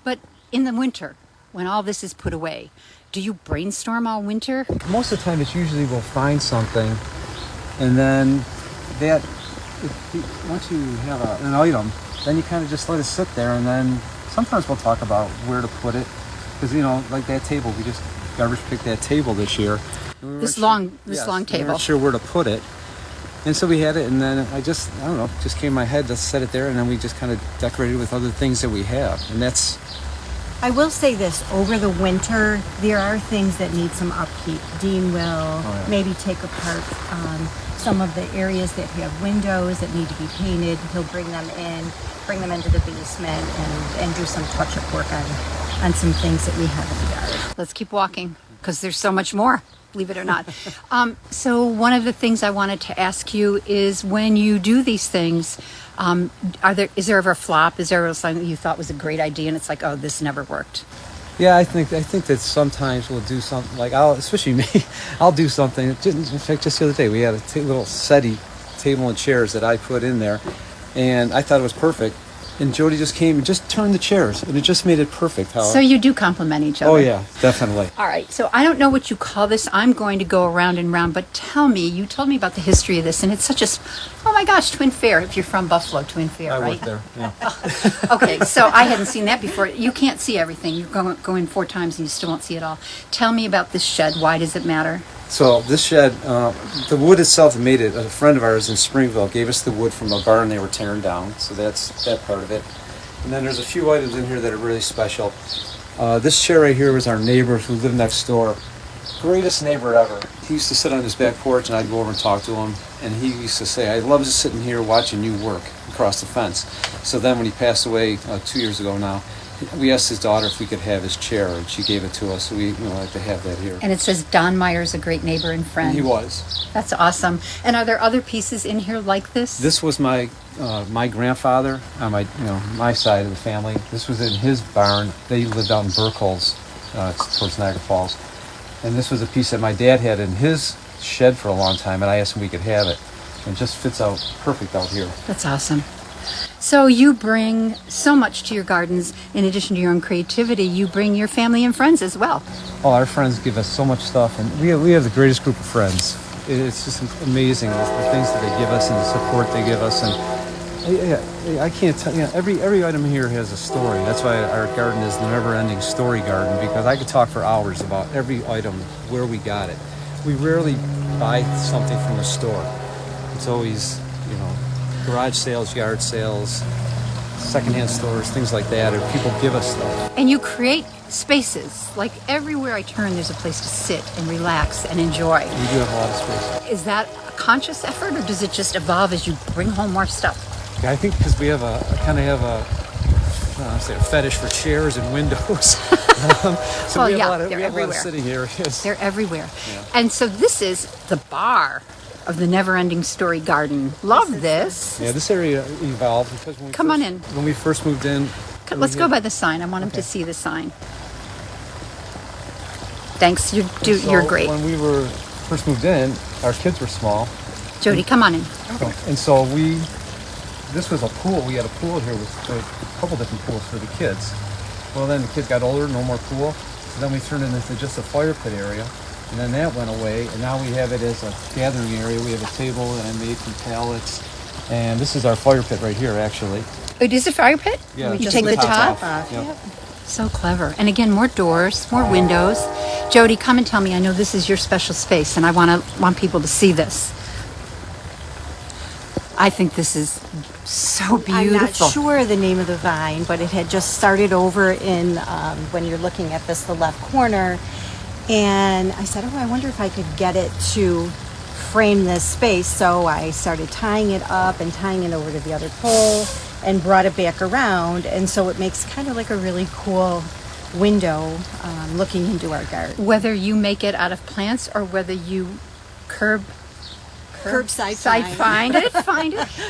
But in the winter, when all this is put away, do you brainstorm all winter? Most of the time, it's usually we'll find something, and then once you have an item, then you kind of just let it sit there, and then sometimes we'll talk about where to put it, because like that table, we just garbage picked that table this year. This long table. We weren't sure where to put it, and so we had it, and then I don't know, just came in my head to set it there, and then we just kind of decorated with other things that we have, and that's. I will say this, over the winter, there are things that need some upkeep. Dean will maybe take apart some of the areas that have windows that need to be painted. He'll bring them into the basement and do some touch-up work on some things that we have in the yard. Let's keep walking, because there's so much more, believe it or not. So one of the things I wanted to ask you is, when you do these things, is there ever a flop? Is there something that you thought was a great idea and it's like, oh, this never worked? Yeah, I think that sometimes we'll do something, like especially me, I'll do something. In fact, just the other day, we had a little settee table and chairs that I put in there, and I thought it was perfect. And Jody just came and just turned the chairs, and it just made it perfect. So you do complement each other. Oh, yeah, definitely. All right, so I don't know what you call this. I'm going to go around and round, but you told me about the history of this, and it's such oh my gosh, Twin Fair, if you're from Buffalo, Twin Fair, I right? worked there, yeah. Okay, so I hadn't seen that before. You can't see everything. You go in 4 times and you still won't see it all. Tell me about this shed. Why does it matter? So this shed, the wood itself made it. A friend of ours in Springville gave us the wood from a barn they were tearing down. So that's that part of it. And then there's a few items in here that are really special. This chair right here was our neighbor who lived next door. Greatest neighbor ever. He used to sit on his back porch, and I'd go over and talk to him. And he used to say, "I love just sitting here watching you work across the fence." So then when he passed away 2 years ago now, we asked his daughter if we could have his chair, and she gave it to us. So we like to have that here. And it says Don Meyer's a great neighbor and friend. And he was. That's awesome. And are there other pieces in here like this? This was my grandfather on my side of the family. This was in his barn. They lived out in Burkholz, towards Niagara Falls. And this was a piece that my dad had in his shed for a long time, and I asked him if we could have it. And it just fits out perfect out here. That's awesome. So you bring so much to your gardens. In addition to your own creativity, you bring your family and friends as well. Oh, our friends give us so much stuff, and we have the greatest group of friends. It's just amazing, the things that they give us and the support they give us. And I can't tell you, every item here has a story. That's why our garden is the never-ending story garden, because I could talk for hours about every item, where we got it. We rarely buy something from a store. It's always, garage sales, yard sales, secondhand stores, things like that, or people give us stuff. And you create spaces. Like everywhere I turn, there's a place to sit and relax and enjoy. We do have a lot of space. Is that a conscious effort, or does it just evolve as you bring home more stuff? Yeah, I think because we have a fetish for chairs and windows. So we have a lot of sitting areas. They're everywhere. Yeah. And so this is the bar of the never-ending story garden. Love this. Yeah, this area evolved because when we first moved in. Let's go by the sign. I want them to see the sign. Thanks. You're great. When we were first moved in, our kids were small. Jody, come on in. Okay. And so this was a pool. We had a pool here with a couple different pools for the kids. Well, then the kids got older, no more pool. So then we turned it into just a fire pit area. And then that went away, and now we have it as a gathering area. We have a table that I made from pallets. And this is our fire pit right here, actually. It is a fire pit? Yeah. You take the top off. Yep. So clever. And again, more doors, more windows. Jody, come and tell me. I know this is your special space, and I want people to see this. I think this is so beautiful. I'm not sure the name of the vine, but it had just started over in, when you're looking at the left corner. And I said, I wonder if I could get it to frame this space. So I started tying it up and tying it over to the other pole and brought it back around. And so it makes kind of like a really cool window looking into our garden. Whether you make it out of plants or whether you curbside find it.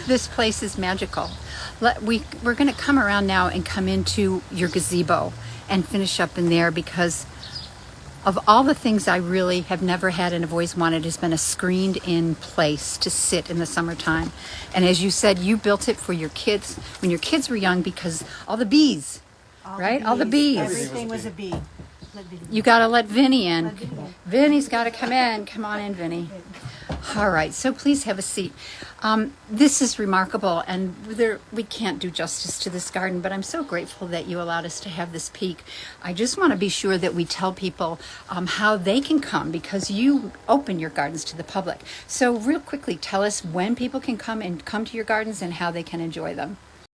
This place is magical. We're going to come around now and come into your gazebo and finish up in there, because of all the things I really have never had and have always wanted, has been a screened in place to sit in the summertime. And as you said, you built it for your kids when your kids were young, because all the bees right? All the bees. Everything was a bee. You got to let Vinny in. Let Vinny in. Vinny's got to come in. Come on in, Vinny. All right, so please have a seat. This is remarkable, and we can't do justice to this garden, but I'm so grateful that you allowed us to have this peek. I just want to be sure that we tell people how they can come, because you open your gardens to the public. So real quickly, tell us when people can come to your gardens and how they can enjoy them.